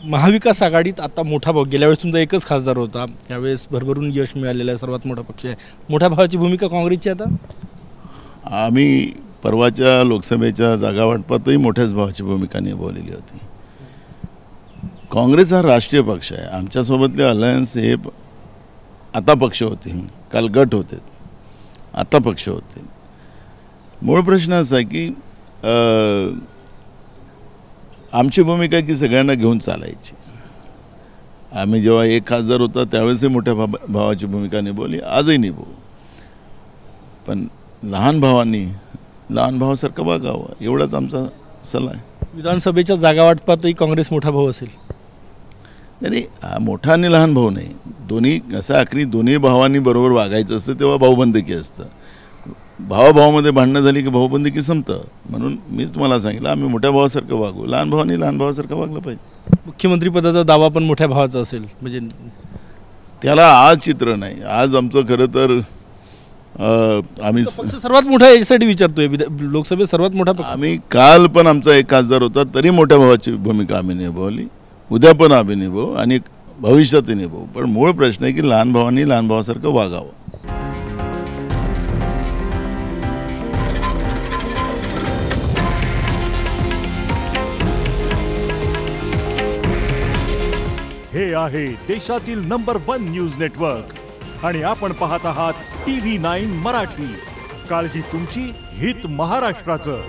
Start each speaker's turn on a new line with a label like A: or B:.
A: महाविकास आघाडीत आता मोठा भाव, गेल्या वेळेस तुमचा एकच खासदार होता, यावेळेस भरभरून यश मिळालेलं आहे, सर्वात मोठा पक्ष आहे. मोठ्या भावाची भूमिका काँग्रेसची आता?
B: आम्ही परवाच्या लोकसभेच्या जागा वाटपातही मोठ्याच भावाची भूमिका निभावलेली होती. काँग्रेस हा राष्ट्रीय पक्ष आहे. आमच्यासोबतले अलायन्स हे आता पक्ष होतील, काल गट होते, आता पक्ष होतील. मूळ प्रश्न असा आहे की आमची भूमिका की सगळ्यांना घेऊन चालायची. आम्ही जेव्हा एक खासदार होता त्यावेळेसही मोठ्या भावाची भूमिका निभावली, आजही निभावू. पण लहान भावांनी लहान भावासारखं वागावं, एवढाच आमचा सल्ला आहे.
A: विधानसभेच्या जागा वाटपातही काँग्रेस मोठा भाऊ असेल?
B: नाही, मोठा आणि लहान भाऊ नाही, दोन्ही. असं आखरी दोन्ही भावांनी बरोबर वागायचं असतं तेव्हा भाऊबंदकी असतं. भावाभावामध्ये भांडणं झाली की भाऊबंदकी संपतं. म्हणून मी तुम्हाला सांगितलं आम्ही मोठ्या भावासारखं वागू, लहान भावांनी लहान भावासारखं वागलं पाहिजे.
A: मुख्यमंत्रीपदाचा दावा पण मोठ्या भावाचा असेल म्हणजे?
B: त्याला आज चित्र नाही. आज आमचं खरं तर आम्ही
A: सर्वात मोठा याच्यासाठी विचारतोय, लोकसभेत सर्वात मोठा
B: आम्ही काल पण आमचा एक खासदार होता तरी मोठ्या भावाची भूमिका आम्ही निभावली, उद्या पण आम्ही निभावू आणि भविष्यातही निभावू. पण मूळ प्रश्न आहे की लहान भावांनी लहान भावासारखं वागावं.
C: हे आहे देशातील नंबर 1 न्यूज नेटवर्क आणि आपण पाहत आहात TV9 मराठी. काळजी तुमची, हित महाराष्ट्राचं.